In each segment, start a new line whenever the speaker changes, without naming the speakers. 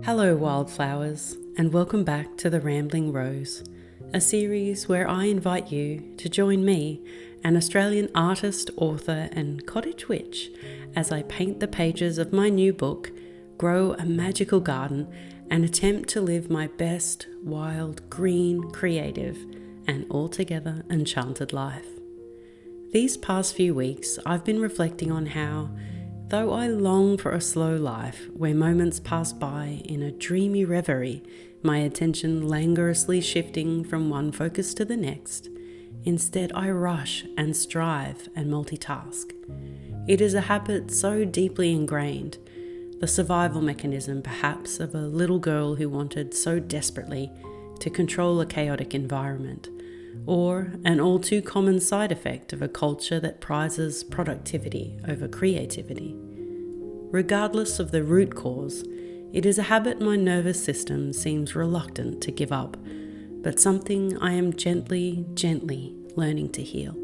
Hello Wildflowers, and welcome back to The Rambling Rose, a series where I invite you to join me, an Australian artist, author and cottage witch, as I paint the pages of my new book, grow a magical garden and attempt to live my best, wild, green, creative and altogether enchanted life. These past few weeks I've been reflecting on how, though I long for a slow life where moments pass by in a dreamy reverie, my attention languorously shifting from one focus to the next, instead I rush and strive and multitask. It is a habit so deeply ingrained, the survival mechanism perhaps of a little girl who wanted so desperately to control a chaotic environment, or an all too common side effect of a culture that prizes productivity over creativity. Regardless of the root cause, it is a habit my nervous system seems reluctant to give up, but something I am gently learning to heal.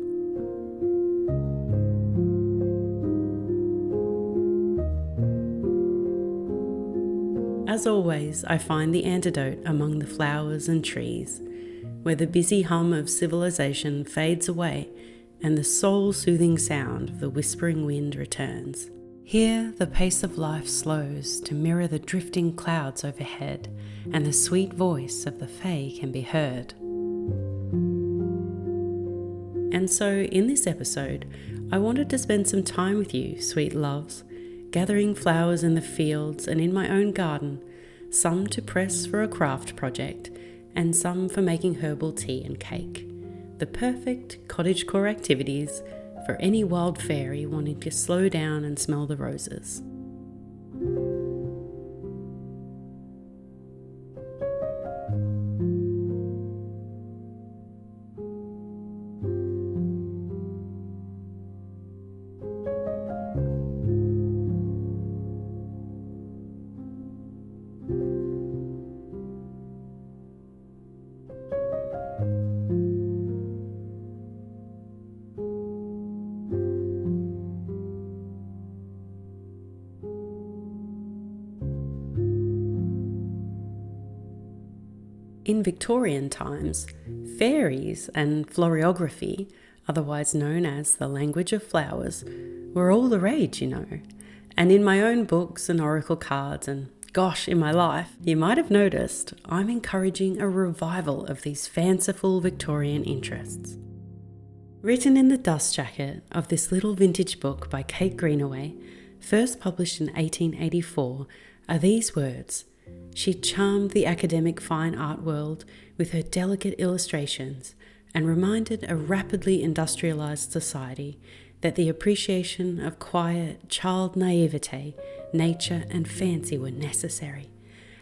As always, I find the antidote among the flowers and trees, where the busy hum of civilization fades away and the soul-soothing sound of the whispering wind returns. Here, the pace of life slows to mirror the drifting clouds overhead, and the sweet voice of the fae can be heard. And so, in this episode, I wanted to spend some time with you, sweet loves, gathering flowers in the fields and in my own garden, some to press for a craft project, and some for making herbal tea and cake. The perfect cottagecore activities for any wild fairy wanting to slow down and smell the roses. In Victorian times, fairies and florography, otherwise known as the language of flowers, were all the rage, And in my own books and oracle cards and, gosh, in my life, you might have noticed I'm encouraging a revival of these fanciful Victorian interests. Written in the dust jacket of this little vintage book by Kate Greenaway, first published in 1884, are these words. She charmed the academic fine art world with her delicate illustrations and reminded a rapidly industrialized society that the appreciation of quiet, child naivete, nature and fancy were necessary.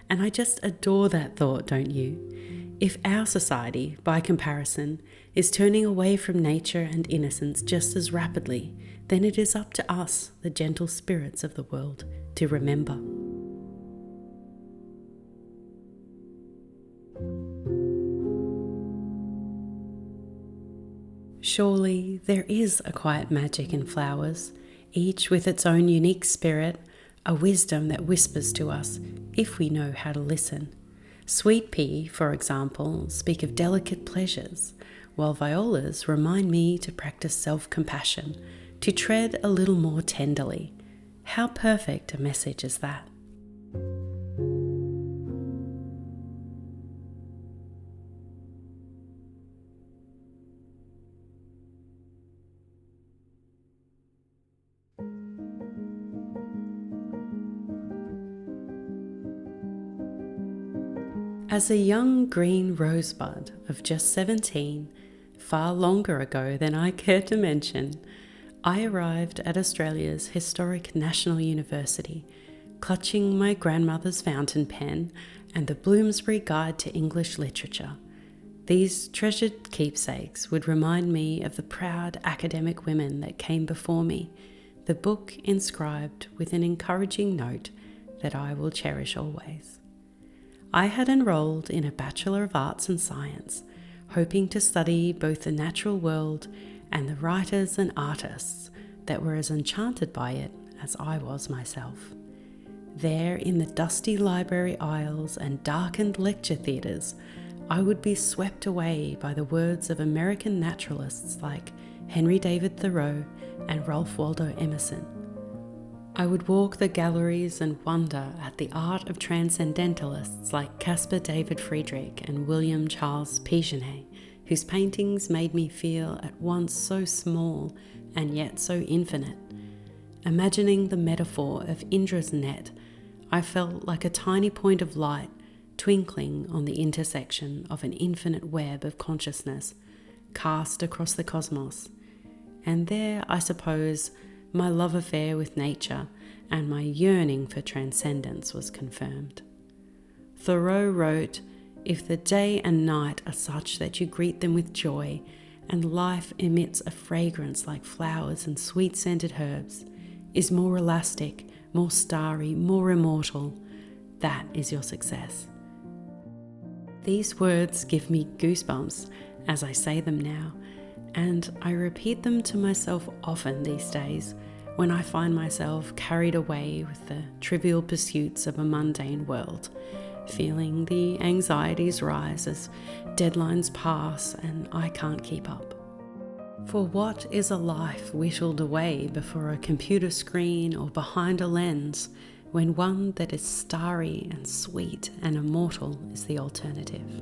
And I just adore that thought, don't you? If our society, by comparison, is turning away from nature and innocence just as rapidly, then it is up to us, the gentle spirits of the world, to remember. Surely there is a quiet magic in flowers, each with its own unique spirit, a wisdom that whispers to us if we know how to listen. Sweet pea, for example, speak of delicate pleasures, while violas remind me to practice self-compassion, to tread a little more tenderly. How perfect a message is that? As a young green rosebud of just 17, far longer ago than I care to mention, I arrived at Australia's historic National University, clutching my grandmother's fountain pen and the Bloomsbury Guide to English Literature. These treasured keepsakes would remind me of the proud academic women that came before me, the book inscribed with an encouraging note that I will cherish always. I had enrolled in a Bachelor of Arts and Science, hoping to study both the natural world and the writers and artists that were as enchanted by it as I was myself. There in the dusty library aisles and darkened lecture theatres, I would be swept away by the words of American naturalists like Henry David Thoreau and Ralph Waldo Emerson. I would walk the galleries and wonder at the art of transcendentalists like Caspar David Friedrich and William Charles Pigeonnet, whose paintings made me feel at once so small and yet so infinite. Imagining the metaphor of Indra's net, I felt like a tiny point of light twinkling on the intersection of an infinite web of consciousness cast across the cosmos. And there, I suppose, my love affair with nature and my yearning for transcendence was confirmed. Thoreau wrote, "If the day and night are such that you greet them with joy, and life emits a fragrance like flowers and sweet-scented herbs, is more elastic, more starry, more immortal, that is your success." These words give me goosebumps as I say them now, and I repeat them to myself often these days when I find myself carried away with the trivial pursuits of a mundane world, feeling the anxieties rise as deadlines pass and I can't keep up. For what is a life whittled away before a computer screen or behind a lens, when one that is starry and sweet and immortal is the alternative?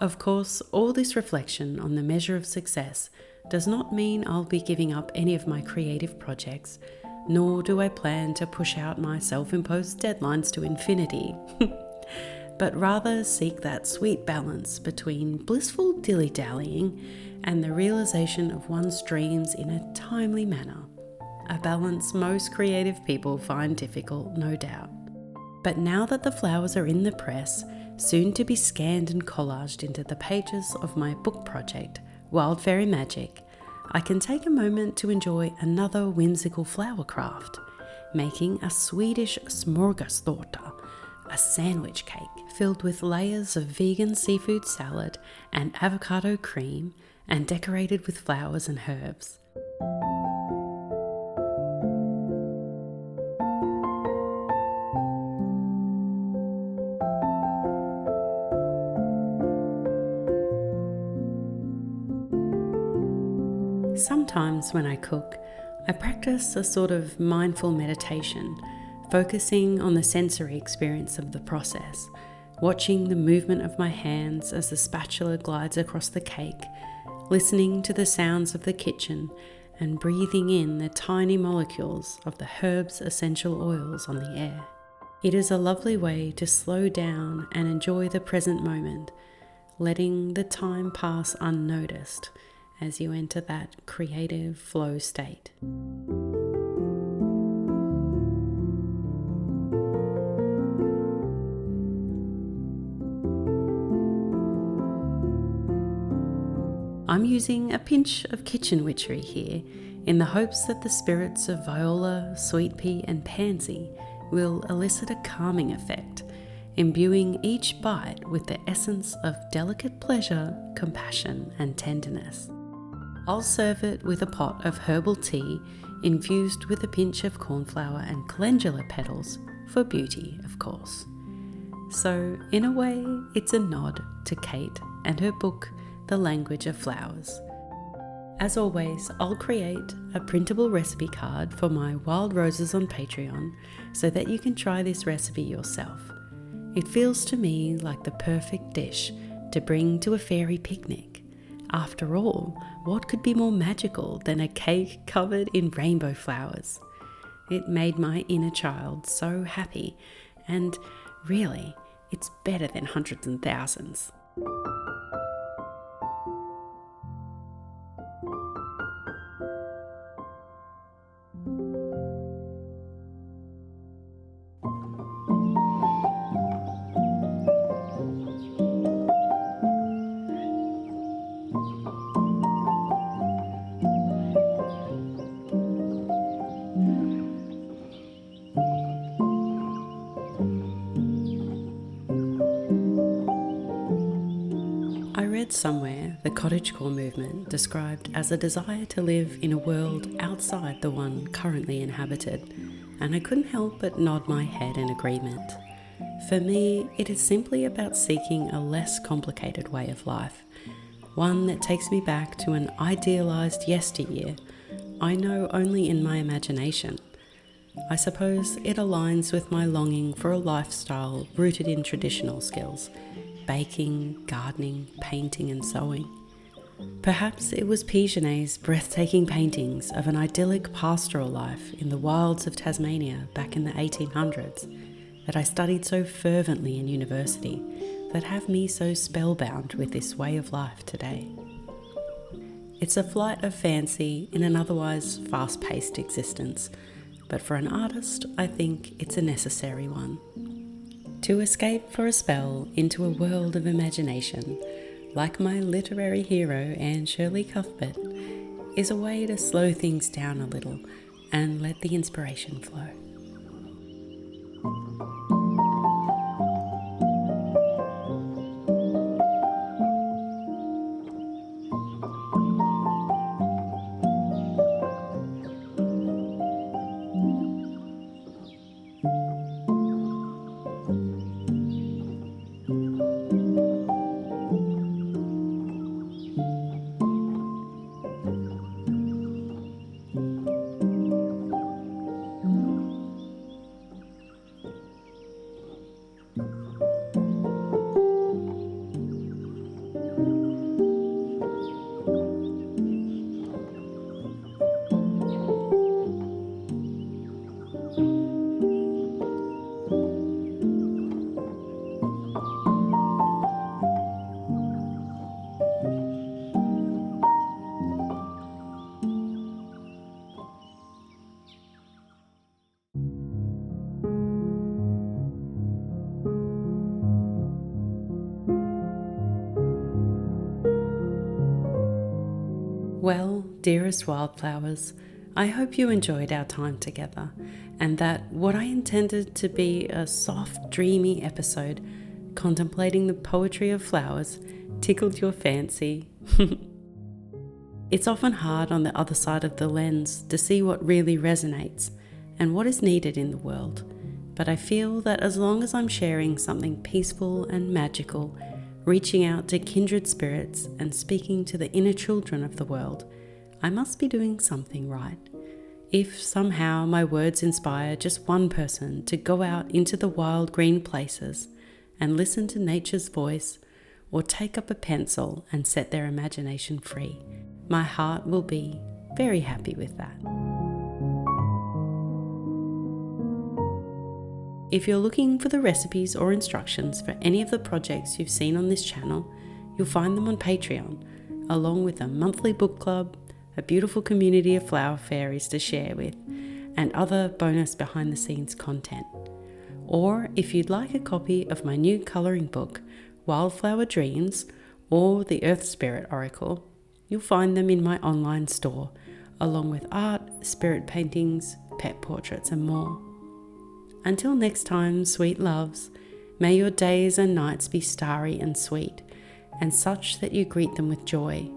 Of course, all this reflection on the measure of success does not mean I'll be giving up any of my creative projects, nor do I plan to push out my self-imposed deadlines to infinity, but rather seek that sweet balance between blissful dilly-dallying and the realization of one's dreams in a timely manner, a balance most creative people find difficult, no doubt. But now that the flowers are in the press, soon to be scanned and collaged into the pages of my book project, Wild Faerie Magick, I can take a moment to enjoy another whimsical flower craft, making a Swedish Smörgåstårta, a sandwich cake filled with layers of vegan seafood salad and avocado cream and decorated with flowers and herbs. Sometimes when I cook, I practice a sort of mindful meditation, focusing on the sensory experience of the process, watching the movement of my hands as the spatula glides across the cake, listening to the sounds of the kitchen, and breathing in the tiny molecules of the herb's essential oils on the air. It is a lovely way to slow down and enjoy the present moment, letting the time pass unnoticed as you enter that creative flow state. I'm using a pinch of kitchen witchery here in the hopes that the spirits of viola, sweet pea and pansy will elicit a calming effect, imbuing each bite with the essence of delicate pleasure, compassion and tenderness. I'll serve it with a pot of herbal tea infused with a pinch of cornflower and calendula petals for beauty, of course. So, in a way, it's a nod to Kate and her book, The Language of Flowers. As always, I'll create a printable recipe card for my wild roses on Patreon so that you can try this recipe yourself. It feels to me like the perfect dish to bring to a fairy picnic. After all, what could be more magical than a cake covered in rainbow flowers? It made my inner child so happy, and really, it's better than hundreds and thousands. read somewhere the cottagecore movement described as a desire to live in a world outside the one currently inhabited, and I couldn't help but nod my head in agreement. For me, it is simply about seeking a less complicated way of life, one that takes me back to an idealised yesteryear I know only in my imagination. I suppose it aligns with my longing for a lifestyle rooted in traditional skills: baking, gardening, painting and sewing. Perhaps it was Pigenet's breathtaking paintings of an idyllic pastoral life in the wilds of Tasmania back in the 1800s that I studied so fervently in university that have me so spellbound with this way of life today. It's a flight of fancy in an otherwise fast-paced existence, but for an artist, I think it's a necessary one. To escape for a spell into a world of imagination, like my literary hero Anne Shirley Cuthbert, is a way to slow things down a little and let the inspiration flow. Well, dearest wildflowers, I hope you enjoyed our time together and that what I intended to be a soft, dreamy episode contemplating the poetry of flowers tickled your fancy. It's often hard on the other side of the lens to see what really resonates and what is needed in the world, but I feel that as long as I'm sharing something peaceful and magical, reaching out to kindred spirits and speaking to the inner children of the world, I must be doing something right. If somehow my words inspire just one person to go out into the wild green places and listen to nature's voice, or take up a pencil and set their imagination free, my heart will be very happy with that. If you're looking for the recipes or instructions for any of the projects you've seen on this channel, you'll find them on Patreon, along with a monthly book club, a beautiful community of flower fairies to share with, and other bonus behind the scenes content. Or if you'd like a copy of my new colouring book, Wildflower Dreams, or the Earth Spirit Oracle, you'll find them in my online store, along with art, spirit paintings, pet portraits and more. Until next time, sweet loves, may your days and nights be starry and sweet, and such that you greet them with joy.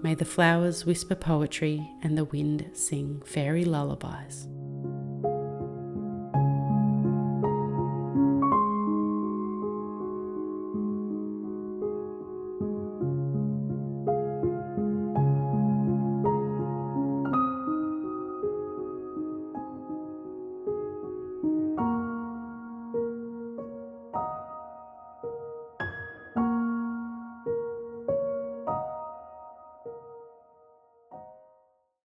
May the flowers whisper poetry and the wind sing fairy lullabies.